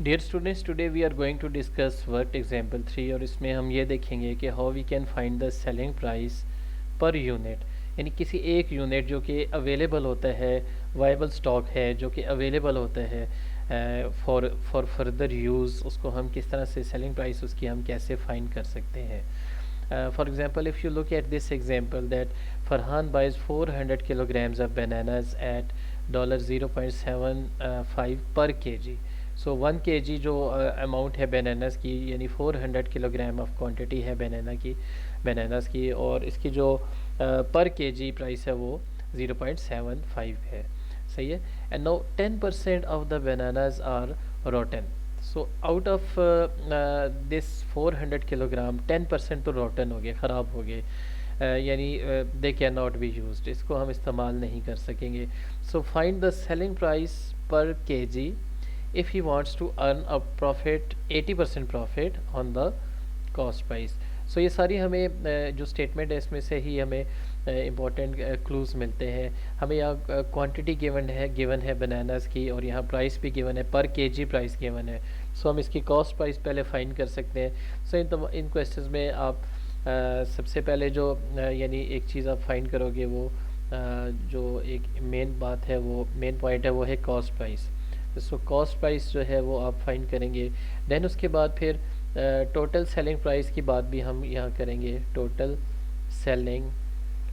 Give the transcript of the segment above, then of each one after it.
Dear students, today we are going to discuss work example 3 और इसमें हम ये देखेंगे कि how we can find the selling price per unit. यानी किसी एक यूनिट जो कि अवेलेबल होता है, वाइबल स्टॉक है जो कि अवेलेबल होता है फॉर फर्दर यूज़, उसको हम किस तरह से सेलिंग प्राइस उसकी हम कैसे फाइंड कर सकते हैं। For example, if you look at this example that Farhan buys 400 kilograms of bananas at $0.75 per kg. So 1 kg जो अमाउंट है बनानास की, यानी 400 किलोग्राम ऑफ क्वांटिटी है बनानास की, और इसकी जो पर केजी प्राइस है वो 0.75 है। सही है। And now 10% of the bananas are rotten. So out of this 400 kilogram 10% तो रोटन हो गए, ख़राब हो गए, यानी they cannot be used, इसको हम इस्तेमाल नहीं कर सकेंगे। So find the selling price per kg if he wants to earn a profit 80% profit on the cost price। सो ये सारी हमें जो स्टेटमेंट है इसमें से ही हमें इम्पोर्टेंट क्लूज़ मिलते हैं। हमें यहाँ क्वांटिटी गिवन है बनानास की, और यहाँ प्राइस भी गिवन है, पर केजी प्राइस गिवन है। सो हम इसकी कॉस्ट प्राइस पहले फाइंड कर सकते हैं। सो इन क्वेश्चंस में आप सबसे पहले जो यानी एक चीज़ आप फाइंड करोगे वो जो एक मेन बात है, वो मेन पॉइंट है, वो है cost price. So cost price जो है वो आप फाइंड करेंगे। देन उसके बाद फिर टोटल सेलिंग प्राइस की बात भी हम यहाँ करेंगे, टोटल सेलिंग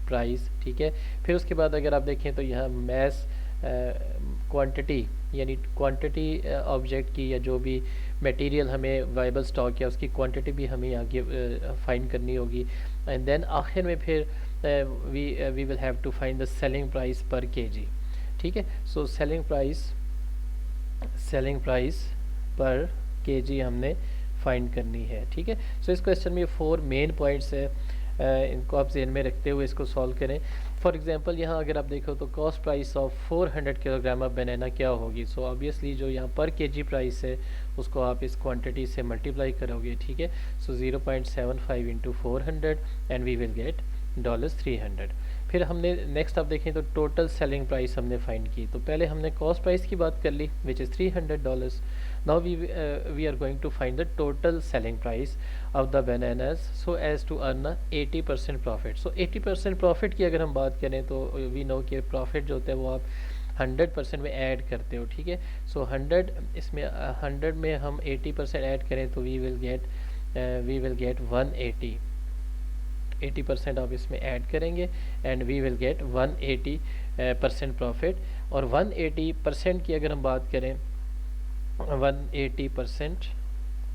प्राइस। ठीक है। फिर उसके बाद अगर आप देखें तो यहाँ मैस क्वांटिटी, यानी क्वांटिटी ऑब्जेक्ट की या जो भी मटेरियल हमें वाइबल स्टॉक या उसकी क्वांटिटी भी हमें यहाँ फाइंड करनी होगी। एंड देन आखिर में फिर we will have to find the selling price per kg. ठीक है। So selling price per kg हमने फाइंड करनी है। ठीक है। सो इस क्वेश्चन में 4 मेन पॉइंट्स है, इनको आप जहन में रखते हुए इसको सॉल्व करें। फॉर एग्जांपल यहाँ अगर आप देखो तो cost price of 400 kilogram of बनाना क्या होगी। सो ऑब्वियसली जो यहाँ पर केजी प्राइस है उसको आप इस क्वांटिटी से मल्टीप्लाई करोगे। ठीक है। So 0.75 into 400 and we will get $300। फिर हमने नेक्स्ट आप देखें तो टोटल सेलिंग प्राइस हमने फाइंड की। तो पहले हमने कॉस्ट प्राइस की बात कर ली which is $300। Now we are going to find the total selling price of the bananas so as to earn 80% profit. So 80% profit की अगर हम बात करें तो वी नो कि प्रॉफिट जो होता है वो आप 100% में ऐड करते हो। ठीक है। सो 100 इसमें 100 में हम 80% ऐड करें तो वी विल गेट 180। 80% आप इसमें ऐड करेंगे and we will get 180% profit. और 180% की अगर हम बात करें, 180%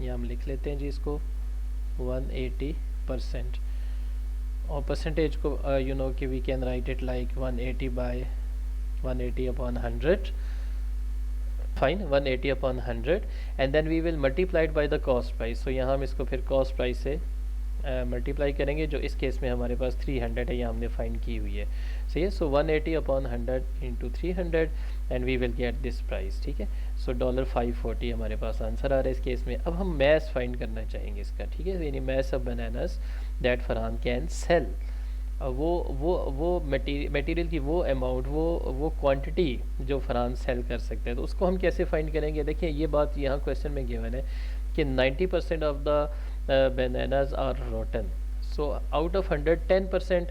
ये हम लिख लेते हैं जी इसको 180%, और परसेंटेज को यू नो कि we can write it like 180 upon 100। Fine, 180 upon 100 and then we will multiplied by the cost price. So यहाँ हम इसको फिर कॉस्ट प्राइस से मल्टीप्लाई करेंगे, जो इस केस में हमारे पास 300 है, ये हमने फाइंड की हुई है। सही है। So 180 upon 100 into 300 and we will get this price. ठीक है। सो $540 हमारे पास आंसर आ रहा है इस केस में। अब हम मैस फाइंड करना चाहेंगे इसका। ठीक है। यानी mass of bananas that Farhan can sell, वो मटेरियल की वो अमाउंट, वो क्वांटिटी जो फरहान सेल कर सकते हैं, तो उसको हम कैसे फाइंड करेंगे। देखिए ये बात यहाँ क्वेश्चन में गिवन है कि 90% of the bananas are rotten। So out of 100 10%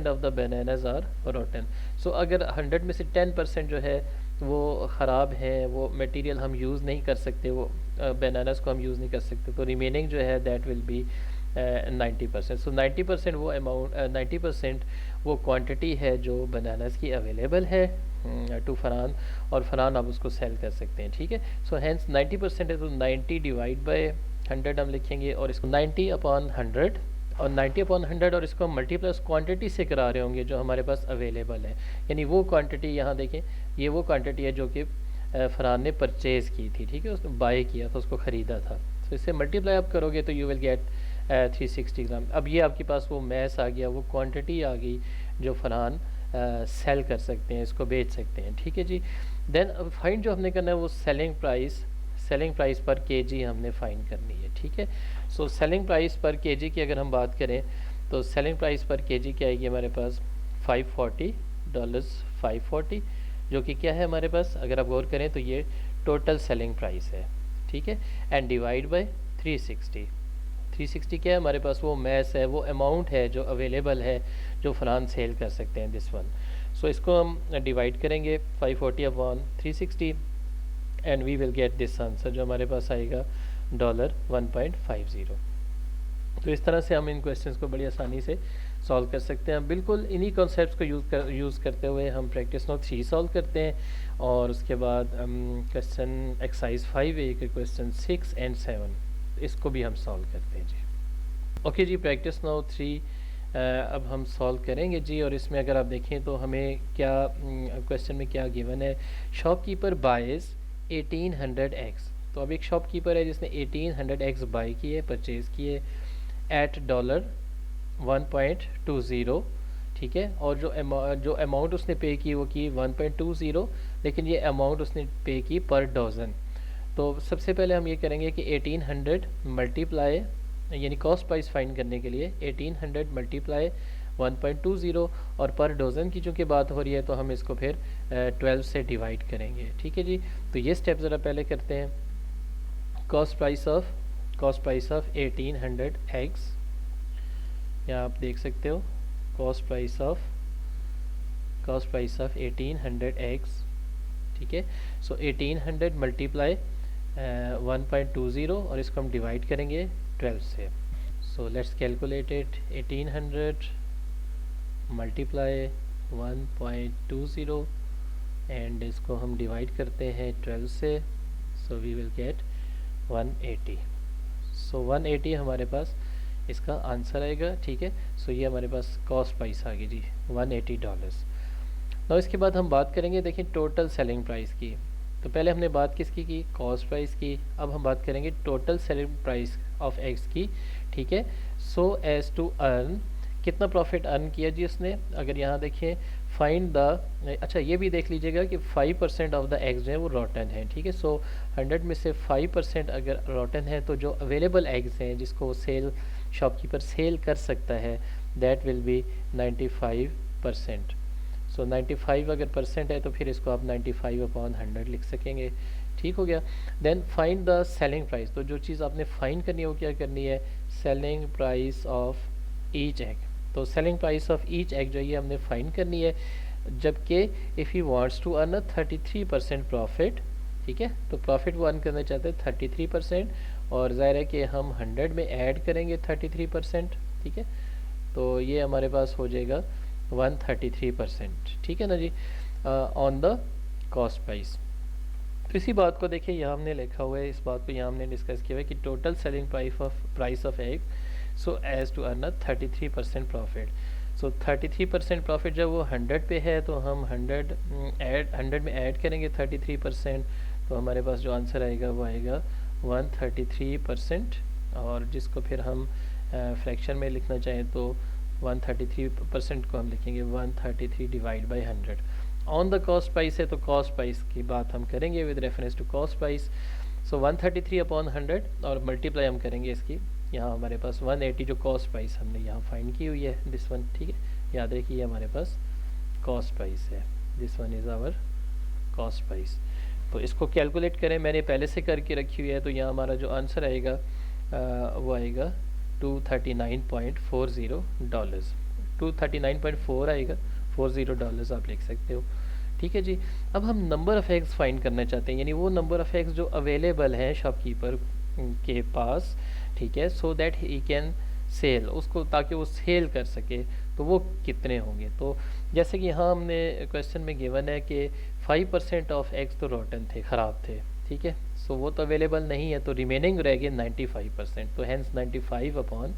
of the bananas are rotten। So अगर 100 में से 10% जो है वो ख़राब है, वो मटेरियल हम यूज़ नहीं कर सकते, वो बनानास को हम यूज़ नहीं कर सकते, तो रिमेनिंग जो है दैट विल बी 90%। सो 90% वो अमाउंट 90% वो क्वांटिटी है जो बनानास की अवेलेबल है टू फरहान, और फरहान आप उसको सेल कर सकते हैं। ठीक है। सो हैंस 90% है तो 90 डिवाइड बाय 100 हम लिखेंगे, और इसको 90 अपॉन 100 और 90 अपॉन 100, और इसको हम मल्टीप्लाई उस क्वांटिटी से करा रहे होंगे जो हमारे पास अवेलेबल है। यानी वो क्वांटिटी यहाँ देखें, ये वो क्वांटिटी है जो कि फरहान ने परचेज़ की थी। ठीक है। उसने बाय किया था, उसको ख़रीदा था। तो इससे मल्टीप्लाई आप करोगे तो यू विल गेट 360 ग्राम। अब ये आपके पास वो मैस आ गया, वो क्वांटिटी आ गई जो फरहान सेल कर सकते हैं, इसको बेच सकते हैं। ठीक है जी। देन अब फाइंड जो हमने करना है वो सेलिंग प्राइस पर केजी हमने फाइंड करनी है। ठीक है। So selling price per KG की अगर हम बात करें तो सेलिंग प्राइस पर केजी क्या आएगी हमारे पास $540। जो कि क्या है हमारे पास, अगर आप गौर करें तो ये टोटल सेलिंग प्राइस है, ठीक है, एंड डिवाइड बाय 360। 360 क्या है हमारे पास, वो मैस है, वो अमाउंट है जो अवेलेबल है, जो फ़लान सेल कर सकते हैं, दिस वन। सो इसको हम डिवाइड करेंगे 540 upon 360 and we will get this answer, जो हमारे पास आएगा $1.50। तो इस तरह से हम इन क्वेश्चंस को बड़ी आसानी से सॉल्व कर सकते हैं। बिल्कुल इन्हीं कॉन्सेप्ट्स को यूज़ करते हुए हम प्रैक्टिस नोट 3 सॉल्व करते हैं, और उसके बाद क्वेश्चन एक्सरसाइज 5A के क्वेश्चन 6 एंड 7 इसको भी हम सॉल्व करते हैं जी। ओके जी, प्रैक्टिस नोट 3 अब हम सॉल्व करेंगे जी। और इसमें अगर आप देखें तो हमें क्या क्वेश्चन में क्या गिवन है, शॉपकीपर बाइज 1800x। तो अब एक शॉपकीपर है जिसने 1800x बाई किए, परचेज़ किए एट $1.20, ठीक है, और जो अमाउंट उसने पे की वो की 1.20, लेकिन ये अमाउंट उसने पे की पर डजन। तो सबसे पहले हम ये करेंगे कि 1800 मल्टीप्लाई, यानी कॉस्ट प्राइस फाइंड करने के लिए 1800 मल्टीप्लाई 1.20, और पर डजन की चूँकि बात हो रही है तो हम इसको फिर 12 से डिवाइड करेंगे, ठीक है जी। तो ये स्टेप ज़रा पहले करते हैं। कॉस्ट प्राइस ऑफ 1800 एग्स, यहाँ आप देख सकते हो कॉस्ट प्राइस ऑफ 1800 एग्स, ठीक है। सो 1800 मल्टीप्लाई 1.20, और इसको हम डिवाइड करेंगे 12 से। So let's calculate it. 1800 multiply 1.20 and इसको हम डिवाइड करते हैं 12 से, सो वी विल गेट 180। सो 180 हमारे पास इसका आंसर आएगा, ठीक है। सो ये हमारे पास कॉस्ट प्राइस आ गई जी $180। now इसके बाद हम बात करेंगे, देखिए, टोटल सेलिंग प्राइस की। तो पहले हमने बात किसकी की, कॉस्ट प्राइस की। अब हम बात करेंगे total selling price of x की, ठीक है। सो एज टू अर्न, कितना प्रॉफिट अर्न किया जी उसने। अगर यहाँ देखिए फाइंड द, अच्छा ये भी देख लीजिएगा कि 5% ऑफ द एग्स जो है वो रॉटन है, ठीक है। सो 100 में से 5% अगर रॉटन है तो जो अवेलेबल एग्स हैं जिसको सेल शॉपकीपर सेल कर सकता है, दैट विल बी 95%। सो 95 अगर परसेंट है तो फिर इसको आप 95 अपॉन 100 लिख सकेंगे, ठीक हो गया। Then find the selling price, तो जो चीज़ आपने फाइंड करनी है वो क्या करनी है, selling price of each egg. तो selling price of each egg जो है हमने फाइंड करनी है, जबकि if he wants to earn 33% profit, ठीक है, तो प्रॉफिट वो अर्न करना चाहते हैं 33%, और ज़ाहिर है कि हम 100 में ऐड करेंगे 33%, ठीक है। तो ये हमारे पास हो जाएगा 133%, ठीक है ना जी, ऑन द कॉस्ट प्राइस। तो इसी बात को देखिए यहाँ हमने लिखा हुआ है, इस बात को यहाँ हमने डिस्कस किया है कि total selling price of egg so as to earn 33% profit. So 33% profit जब वो 100 पे है तो हम 100 में ऐड करेंगे 33%, तो हमारे पास जो आंसर आएगा वो आएगा 133%, और जिसको फिर हम फ्रैक्शन में लिखना चाहें तो 133% को हम लिखेंगे 133 divide by 100। On the cost price है तो कॉस्ट प्राइस की बात हम करेंगे with reference to cost price. So 133 upon 100 और मल्टीप्लाई हम करेंगे इसकी, यहाँ हमारे पास 180 जो कॉस्ट प्राइस हमने यहाँ फाइंड की हुई है, दिस वन, ठीक है। याद रखिए हमारे पास कॉस्ट प्राइस है, this one is our cost price. तो इसको कैलकुलेट करें, मैंने पहले से करके रखी हुई है, तो यहाँ हमारा जो आंसर आएगा वो आएगा $239.40, 239.4 आएगा, $40 आप लिख सकते हो, ठीक है जी। अब हम नंबर ऑफ एग्स फाइंड करना चाहते हैं, यानी वो नंबर ऑफ एग्स जो अवेलेबल हैं शॉपकीपर के पास, ठीक है, so that he can sell, उसको ताकि वो सेल कर सके, तो वो कितने होंगे। तो जैसे कि यहाँ हमने क्वेश्चन में गिवन है कि 5% ऑफ एग्स तो रोटन थे, ख़राब थे, ठीक है, सो वो तो अवेलेबल नहीं है, तो रिमेनिंग रह गए 95%। तो हैंस 95 अपॉन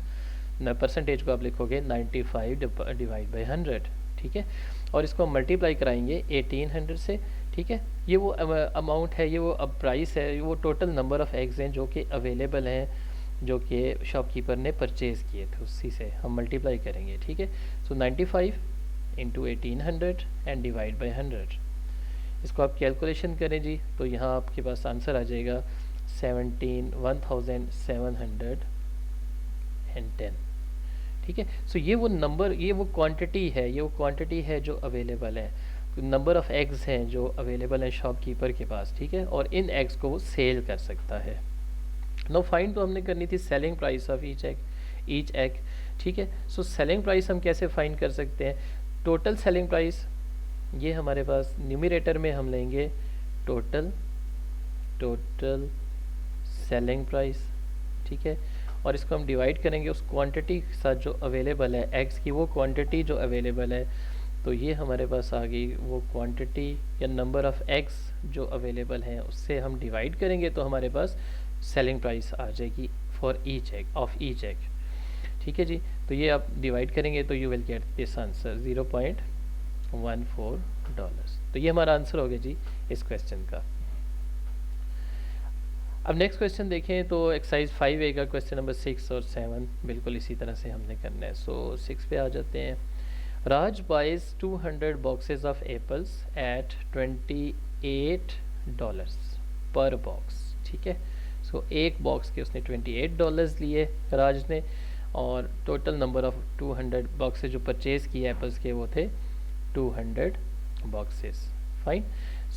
परसेंटेज को आप लिखोगे 95 डिवाइड बाई 100, ठीक है, और इसको हम मल्टीप्लाई कराएंगे 1800 से, ठीक है। ये वो अमाउंट है, ये वो अब प्राइस है, वो टोटल नंबर ऑफ़ एग्स हैं जो कि अवेलेबल हैं, जो कि शॉपकीपर ने परचेज़ किए थे, उसी से हम मल्टीप्लाई करेंगे, ठीक है। सो 95 इंटू 1800 एंड डिवाइड बाई 100। इसको आप कैलकुलेशन करें जी, तो यहाँ आपके पास आंसर आ जाएगा 17,710, ठीक है। सो ये वो नंबर, ये वो क्वांटिटी है, ये वो क्वांटिटी है जो अवेलेबल है। नंबर ऑफ़ एग्स हैं जो अवेलेबल हैं शॉपकीपर के पास, ठीक है, और इन एग्स को वो सेल कर सकता है। नो फाइंड तो हमने करनी थी selling price of each egg, ठीक है। सो सेलिंग प्राइस हम कैसे फाइंड कर सकते हैं? टोटल सेलिंग प्राइस, ये हमारे पास न्यूमरेटर में हम लेंगे टोटल सेलिंग प्राइस, ठीक है, और इसको हम डिवाइड करेंगे उस क्वांटिटी के साथ जो अवेलेबल है एग्स की, वो क्वांटिटी जो अवेलेबल है। तो ये हमारे पास आ गई वो क्वांटिटी या नंबर ऑफ़ एग्स जो अवेलेबल हैं, उससे हम डिवाइड करेंगे तो हमारे पास सेलिंग प्राइस आ जाएगी for each egg of each egg, ठीक है जी। तो ये आप डिवाइड करेंगे तो you will get this answer $0.14। तो ये हमारा आंसर हो गया जी इस क्वेश्चन का। अब नेक्स्ट क्वेश्चन देखें तो एक्सरसाइज 5A का क्वेश्चन नंबर 6 और 7 बिल्कुल इसी तरह से हमने करना है। सो 6 पे आ जाते हैं। Raj buys 200 boxes of apples at $28 per box, ठीक है। सो एक बॉक्स के उसने $28 लिए राज ने, और टोटल नंबर ऑफ 200 बॉक्सेस जो परचेज किए एप्पल्स के वो थे 200 boxes. Fine.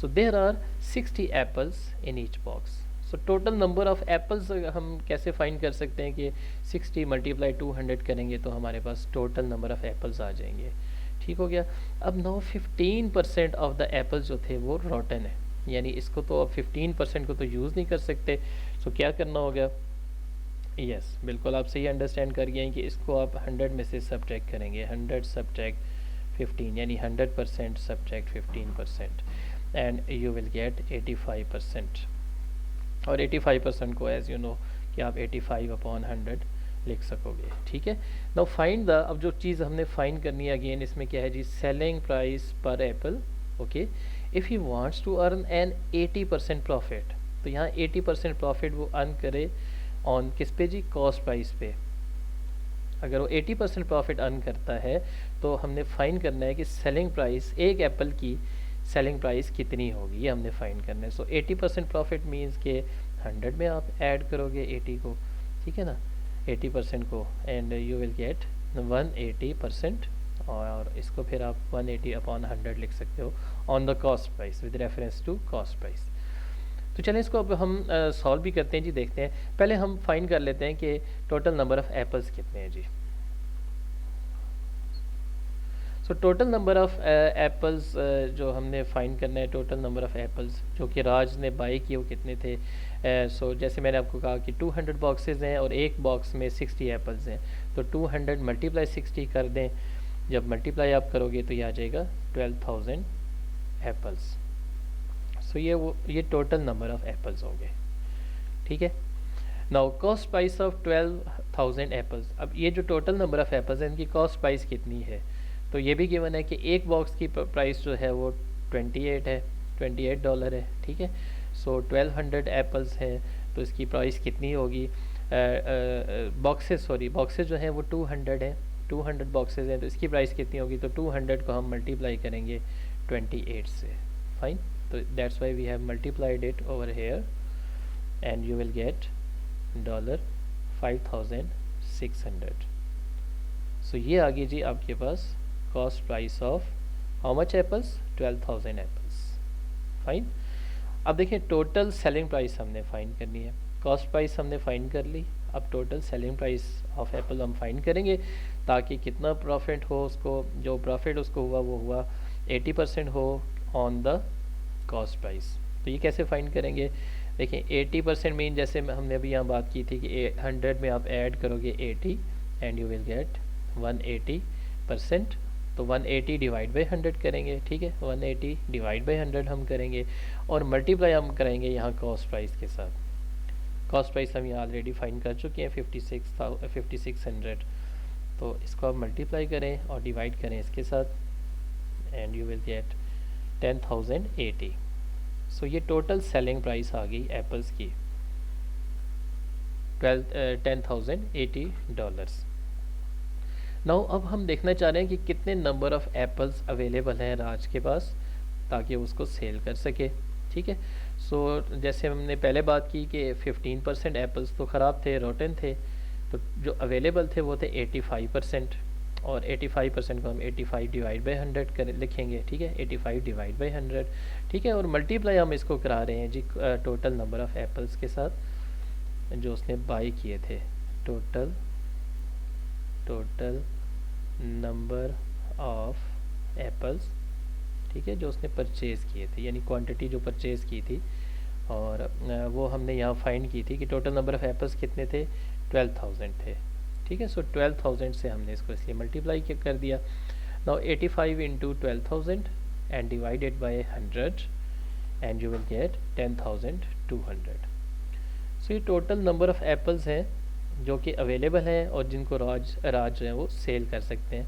So there are 60 apples in each box. So total number of apples हम कैसे फाइंड कर सकते हैं कि 60 मल्टीप्लाई 200 करेंगे तो हमारे पास टोटल नंबर ऑफ़ एप्पल्स आ जाएंगे, ठीक हो गया। अब 15% ऑफ द एप्पल्स जो थे वो रॉटन है, यानी इसको तो अब 15% को तो यूज़ नहीं कर सकते। सो क्या करना होगा? यस, बिल्कुल आप सही अंडरस्टैंड कर गए हैं कि इसको आप 100 में से सब्ट्रैक्ट करेंगे, 100 सब्ट्रैक्ट 15 यानी 100% subtract 15% and you will gate 85%। और 85% को एज यू नो कि आप 85/100 लिख सकोगे, ठीक है। नाउ फाइंड द, अब जो चीज़ हमने फाइंड करनी है अगेन इसमें क्या है जी, selling price per apple, okay. If he wants to earn an 80% profit, तो यहाँ 80% प्रॉफिट वो अर्न करे ऑन किस पे जी, कॉस्ट प्राइस पे। अगर वो 80% प्रॉफिट अर्न करता है तो हमने फाइंड करना है कि सेलिंग प्राइस, एक एप्पल की सेलिंग प्राइस कितनी होगी, ये हमने फाइंड करना है। सो 80% प्रॉफिट मीन्स के 100 में आप ऐड करोगे 80 को, ठीक है ना, 80% को, एंड यू विल गेट 180%, और इसको फिर आप 180/100 लिख सकते हो on the cost price with reference to cost price. तो चलें इसको अब हम सॉल्व भी करते हैं जी, देखते हैं। पहले हम फाइंड कर लेते हैं कि टोटल नंबर ऑफ़ एप्पल्स कितने हैं जी। So total number of apples जो हमने फाइंड करना है, टोटल नंबर ऑफ़ एप्पल्स जो कि राज ने बाई किए वो कितने थे। सो जैसे मैंने आपको कहा कि 200 बॉक्सेस हैं और एक बॉक्स में 60 एप्पल्स हैं, तो 200 मल्टीप्लाई 60 कर दें। जब मल्टीप्लाई आप करोगे तो ये आ जाएगा 12,000 एप्पल्स। सो ये टोटल नंबर ऑफ़ एप्पल्स हो गए, ठीक है। Now cost price of 12,000 apples, अब ये जो टोटल नंबर ऑफ़ एप्पल्स हैं इनकी कॉस्ट प्राइस कितनी है, तो ये भी गिवन है कि एक बॉक्स की प्राइस जो है वो 28 है, $28 है, ठीक है। सो 1200 एप्पल्स हैं तो इसकी प्राइस कितनी होगी, बॉक्सेस जो हैं वो 200 हैं, 200 बॉक्सेस हैं तो इसकी प्राइस कितनी होगी, तो 200 को हम मल्टीप्लाई करेंगे 28 से। फाइन, तो that's why we have multiplied it over here and you will get $5,600। So ये आ गई जी आपके पास cost price of how much apples, 12,000 apples. Fine. अब देखिए टोटल सेलिंग प्राइस हमने फाइंड करनी है, कॉस्ट प्राइस हमने फाइंड कर ली, अब total selling price of apple हम फाइंड करेंगे ताकि कितना प्रॉफिट हो उसको, जो प्रॉफिट उसको हुआ वो हुआ 80% हो ऑन द कॉस्ट प्राइस। तो ये कैसे फाइंड करेंगे, देखिए 80% मीन जैसे हमने अभी यहाँ बात की थी कि 100 में आप ऐड करोगे 80 एंड यू विल गेट 180%। तो 180 डिवाइड बाई 100 करेंगे, ठीक है, 180 डिवाइड बाई 100 हम करेंगे और मल्टीप्लाई हम करेंगे यहाँ कॉस्ट प्राइस के साथ। कॉस्ट प्राइस हम यहाँ ऑलरेडी फाइंड कर चुके हैं 5600। तो इसको आप मल्टीप्लाई करें और डिवाइड करें इसके साथ एंड यू विल गेट 10,080। सो ये टोटल सेलिंग प्राइस आ गई एप्पल्स की $10,080। नाउ अब हम देखना चाह रहे हैं कि कितने नंबर ऑफ़ एप्पल्स अवेलेबल हैं राज के पास ताकि उसको सेल कर सके, ठीक है। सो जैसे हमने पहले बात की कि 15% एप्पल्स तो ख़राब थे, रोटन थे, तो जो अवेलेबल थे वो थे 85%। और 85% को हम 85 डिवाइड बाई 100 कर लिखेंगे, ठीक है, 85 डिवाइड बाई 100, ठीक है, और मल्टीप्लाई हम इसको करा रहे हैं जी टोटल नंबर ऑफ़ एप्पल्स के साथ जो उसने बाई किए थे, टोटल नंबर ऑफ एप्पल्स, ठीक है, जो उसने परचेज़ किए थे, यानी क्वांटिटी जो परचेज़ की थी, और वो हमने यहाँ फाइंड की थी कि टोटल नंबर ऑफ़ एप्पल्स कितने थे, 12,000 थे, ठीक है। सो 12,000 से हमने इसको इसलिए मल्टीप्लाई कर दिया। Now 85 into 12,000 and divided by 100 and you will gate 10,200। सो ये टोटल नंबर ऑफ़ एप्पल्स हैं जो कि अवेलेबल हैं और जिनको राज जो है वो सेल कर सकते हैं।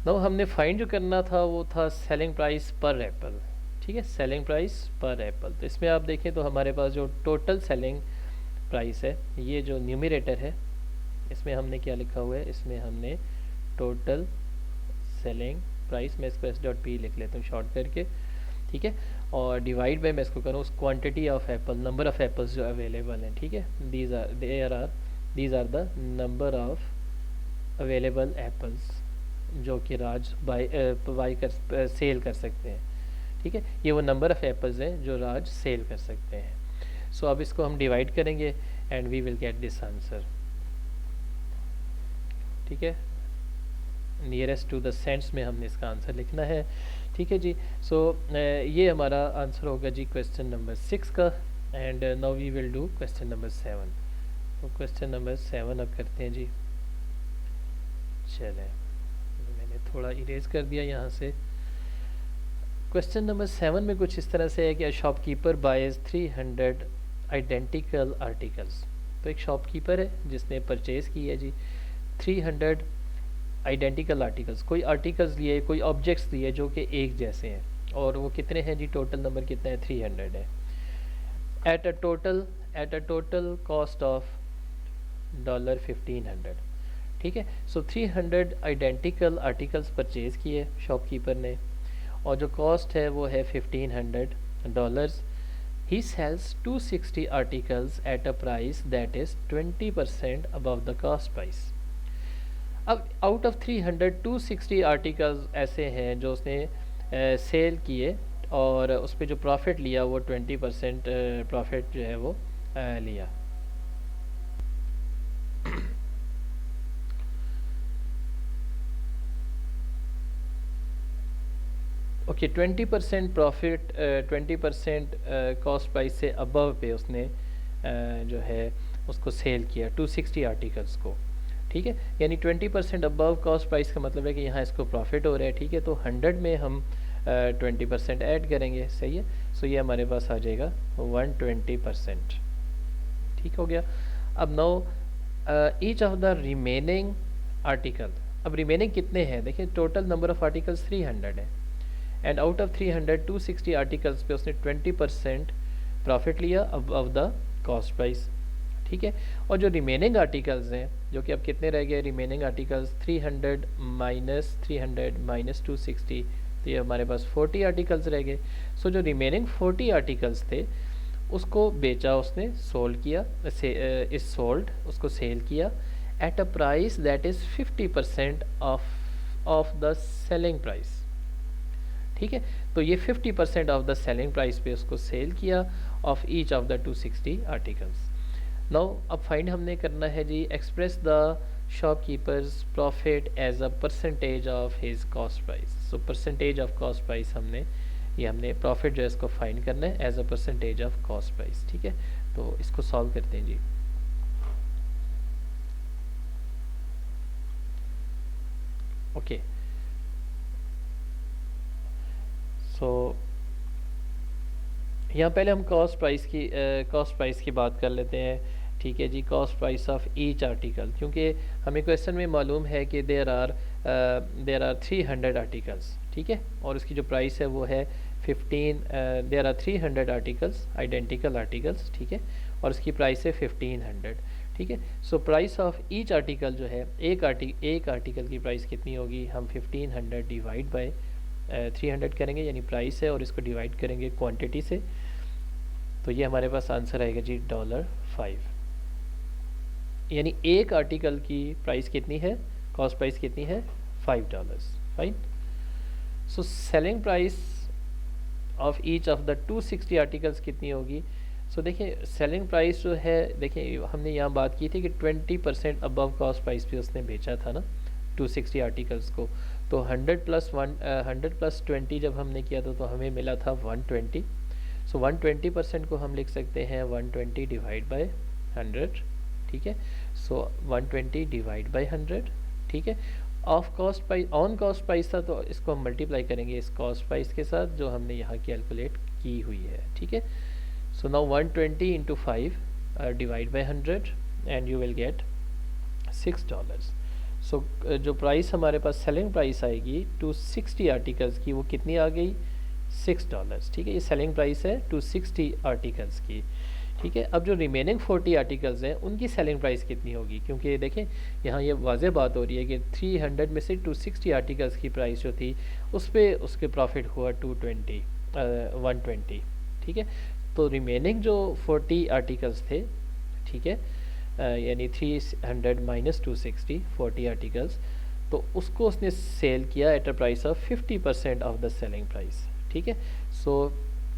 नाउ हमने फाइंड जो करना था वो था सेलिंग प्राइस पर एप्पल, ठीक है, सेलिंग प्राइस पर एप्पल। तो इसमें आप देखें तो हमारे पास जो टोटल सेलिंग प्राइस है, ये जो न्यूमरेटर है इसमें हमने क्या लिखा हुआ है, इसमें हमने टोटल सेलिंग प्राइस, मैं इसको S.P लिख लेता हूँ शॉर्ट करके, ठीक है, और डिवाइड बाय मैं इसको करूँ उस quantity of apple, number of apples जो अवेलेबल हैं, ठीक है, these are the number of available apples जो कि राज बाई कर सेल कर सकते हैं, ठीक है, ये वो नंबर ऑफ़ एप्पल्स हैं जो राज सेल कर सकते हैं। सो अब इसको हम डिवाइड करेंगे and we will get this answer, ठीक है, नियरेस्ट टू द सेंट्स में हमने इसका आंसर लिखना है, ठीक है जी। सो ये हमारा आंसर होगा जी क्वेश्चन नंबर 6 का। And now we will do question number 7। तो क्वेश्चन नंबर 7 अब करते हैं जी। चलें, मैंने थोड़ा इरेज कर दिया यहाँ से। क्वेश्चन नंबर 7 में कुछ इस तरह से है कि शॉपकीपर बायज 300 आइडेंटिकल आर्टिकल्स। तो एक शॉपकीपर है जिसने परचेज़ की है जी 300 आइडेंटिकल आर्टिकल्स, कोई आर्टिकल्स लिए, कोई ऑब्जेक्ट्स लिए जो कि एक जैसे हैं, और वो कितने हैं जी, टोटल नंबर कितना है, 300 है, at a total cost of $1500, ठीक है। सो 300 आइडेंटिकल आर्टिकल्स परचेज़ किए शॉपकीपर ने, और जो कॉस्ट है वो है $1500। He sells 260 articles at a price that is 20% above the cost price. अब आउट ऑफ 300 260 आर्टिकल्स ऐसे हैं जो उसने सेल किए, और उस पर जो प्रॉफिट लिया वो 20% प्रॉफिट जो है वो लिया। ओके, 20% प्रॉफिट 20% कॉस्ट प्राइस से अबव पे उसने जो है उसको सेल किया 260 आर्टिकल्स को, ठीक है, यानी 20% अबव कॉस्ट प्राइस का मतलब है कि यहाँ इसको प्रॉफिट हो रहा है, ठीक है। तो 100 में हम 20% ऐड करेंगे, सही है। सो ये हमारे पास आ जाएगा 120%, ठीक हो गया। अब now each of the remaining article, अब रिमेनिंग कितने हैं, देखिए टोटल नंबर ऑफ आर्टिकल्स 300 है, एंड आउट ऑफ 300 260 आर्टिकल्स पे उसने 20% प्रॉफिट लिया अबव द कॉस्ट प्राइस, ठीक है। और जो रिमेनिंग आर्टिकल्स हैं, जो कि अब कितने रह गए रिमेनिंग आर्टिकल्स, 300 माइनस 260, तो ये हमारे पास 40 आर्टिकल्स रह गए। सो जो रिमेनिंग 40 आर्टिकल्स थे उसको बेचा उसने, सोल्ड किया, उसको सेल किया eight a price that is 50% of the selling price, ठीक है। तो ये 50% ऑफ द सेलिंग प्राइस पे उसको सेल किया of each of the 260 articles. Now अब फाइंड हमने करना है जी, express the shopkeeper's profit as a percentage of his cost price. So percentage of cost price हमने प्रॉफिट जो है इसको फाइंड करना है as a percentage of cost price, ठीक है। तो इसको सॉल्व करते हैं जी। ओके, सो यहाँ पहले हम कॉस्ट प्राइस की बात कर लेते हैं, ठीक है जी। Cost price of each article, क्योंकि हमें क्वेश्चन में मालूम है कि देयर आर 300 आर्टिकल्स, ठीक है, और उसकी जो प्राइस है वो है 15, there are 300 articles, identical articles, ठीक है, और उसकी प्राइस है 1500, ठीक है। So price of each article जो है, एक आर्टिकल की प्राइस कितनी होगी, हम 1500 डिवाइड बाय 300 करेंगे, यानी प्राइस है, और इसको डिवाइड करेंगे क्वांटिटी से, तो ये हमारे पास आंसर आएगा जी $5। यानी एक आर्टिकल की प्राइस कितनी है, कॉस्ट प्राइस कितनी है $5, fine. So selling price of each of the 260 articles कितनी होगी। सो देखिए सेलिंग प्राइस जो है, देखिए हमने यहाँ बात की थी कि 20% अबव कॉस्ट प्राइस पे उसने बेचा था ना 260 आर्टिकल्स को। तो 100 + 20 जब हमने किया था तो हमें मिला था 120। सो 120% को हम लिख सकते हैं 120 डिवाइड बाय 100, ठीक है। सो 120 डिवाइड बाय 100, ठीक है। Of cost price, on cost price था तो इसको हम मल्टीप्लाई करेंगे इस कॉस्ट प्राइस के साथ जो हमने यहाँ कैलकुलेट की हुई है, ठीक है। So now 120 into 5 divide by 100 and you will gate $6। सो जो प्राइस हमारे पास सेलिंग प्राइस आएगी 260 आर्टिकल्स की, वो कितनी आ गई $6, ठीक है। ये सेलिंग प्राइस है 260 आर्टिकल्स की, ठीक है। अब जो रिमेनिंग 40 आर्टिकल्स हैं उनकी सेलिंग प्राइस कितनी होगी, क्योंकि देखें यहाँ ये वाज़ेह बात हो रही है कि 300 में से 260 आर्टिकल्स की प्राइस जो थी उस पर उसके प्रॉफिट हुआ 120, ठीक है। तो रिमेनिंग जो 40 आर्टिकल्स थे, ठीक है, यानी 300 माइनस 260 40 आर्टिकल्स, तो उसको उसने सेल किया eight a price of 50% of the selling price, ठीक है। सो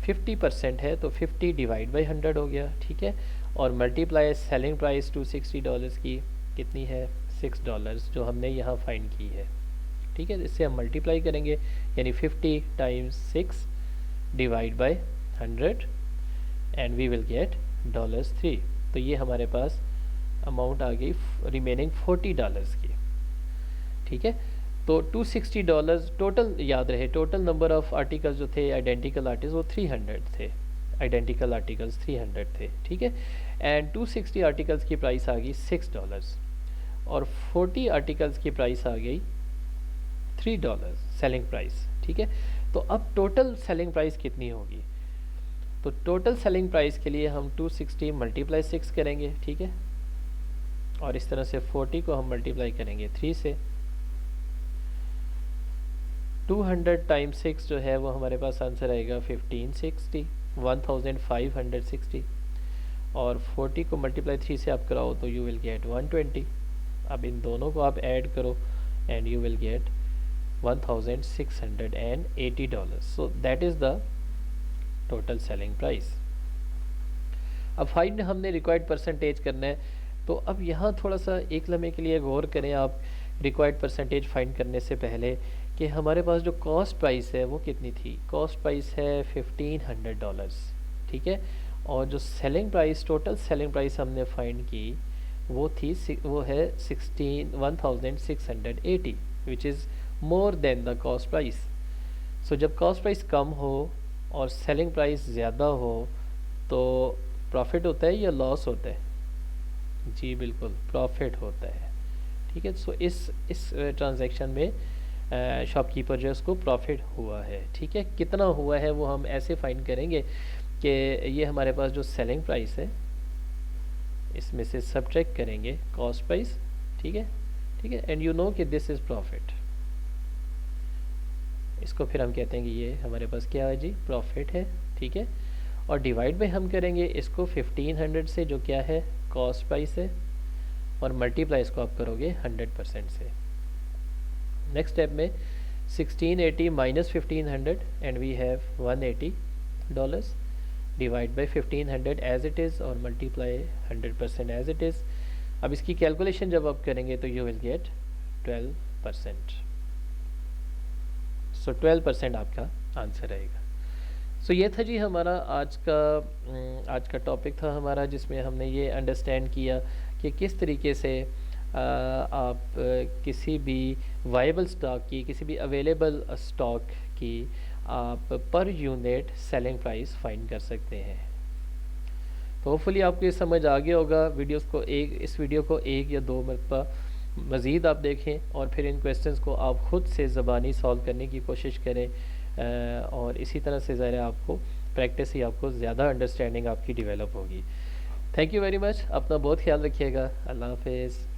50% है तो 50 डिवाइड बाई 100 हो गया, ठीक है। और मल्टीप्लाई सेलिंग प्राइस $260 की कितनी है $6 जो हमने यहाँ फाइंड की है, ठीक है। इससे हम मल्टीप्लाई करेंगे यानी 50 times 6 divide by 100 and we will get $3। तो ये हमारे पास अमाउंट आ गई रिमेनिंग $40 की, ठीक है। तो $260 टोटल, याद रहे टोटल नंबर ऑफ आर्टिकल्स जो थे आइडेंटिकल आर्टिकल्स वो 300 थे, आइडेंटिकल आर्टिकल्स 300 थे, ठीक है। एंड 260 आर्टिकल्स की प्राइस आ गई $6 और 40 आर्टिकल्स की प्राइस आ गई $3 सेलिंग प्राइस, ठीक है। तो अब टोटल सेलिंग प्राइस कितनी होगी, तो टोटल सेलिंग प्राइस के लिए हम 260 मल्टीप्लाई 6 करेंगे, ठीक है। और इस तरह से 40 को हम मल्टीप्लाई करेंगे 3 से। 200 टाइम्स 6 जो है वो हमारे पास आंसर आएगा 1560 और 40 को मल्टीप्लाई 3 से आप कराओ तो यू विल गेट 120। अब इन दोनों को आप ऐड करो and you will gate $1680। So that is the total selling price. अब फाइंड हमने रिक्वायर्ड परसेंटेज करना है, तो अब यहाँ थोड़ा सा एक लम्हे के लिए गौर करें आप रिक्वायर्ड परसेंटेज फाइंड करने से पहले कि हमारे पास जो कॉस्ट प्राइस है वो कितनी थी। कॉस्ट प्राइस है $1500, ठीक है। और जो selling price, total selling price हमने फाइंड की वो है 1680 which is more than the cost price. सो जब कॉस्ट प्राइस कम हो और सेलिंग प्राइस ज़्यादा हो तो प्रॉफिट होता है या लॉस होता है, जी बिल्कुल प्रॉफिट होता है, ठीक है। सो इस ट्रांजैक्शन में शॉपकीपर जो है उसको प्रॉफिट हुआ है, ठीक है। कितना हुआ है वो हम ऐसे फाइंड करेंगे कि ये हमारे पास जो सेलिंग प्राइस है इसमें से सब्ट्रैक्ट करेंगे कॉस्ट प्राइस, ठीक है, ठीक है। एंड यू नो कि दिस इज़ प्रॉफिट, इसको फिर हम कहते हैं कि ये हमारे पास क्या है जी, प्रॉफिट है, ठीक है। और डिवाइड बाई हम करेंगे इसको 1500 से जो क्या है कॉस्ट प्राइस है, और मल्टीप्लाई इसको आप करोगे 100% से। नेक्स्ट स्टेप में 1680 minus 1500 and we have $180 divide by 1500 as it is और मल्टीप्लाई 100% एज इट इज़। अब इसकी कैलकुलेशन जब आप करेंगे तो यू विल गेट 12%। सो 12% आपका आंसर रहेगा। सो ये था जी हमारा आज का टॉपिक था हमारा, जिसमें हमने ये अंडरस्टैंड किया कि किस तरीके से आप किसी भी वायबल स्टॉक की, किसी भी अवेलेबल स्टॉक की आप per unit selling price find कर सकते हैं। तो होपफुली आपको ये समझ आ गया होगा। इस वीडियो को एक या दो मरतबा मज़ीद आप देखें और फिर इन क्वेश्चंस को आप ख़ुद से ज़बानी सॉल्व करने की कोशिश करें, और इसी तरह से ज़ाहिर आपको प्रैक्टिस ही आपको ज़्यादा अंडरस्टैंडिंग आपकी डेवलप होगी। Thank you very much. अपना बहुत ख्याल रखिएगा। अल्लाह हाफिज़।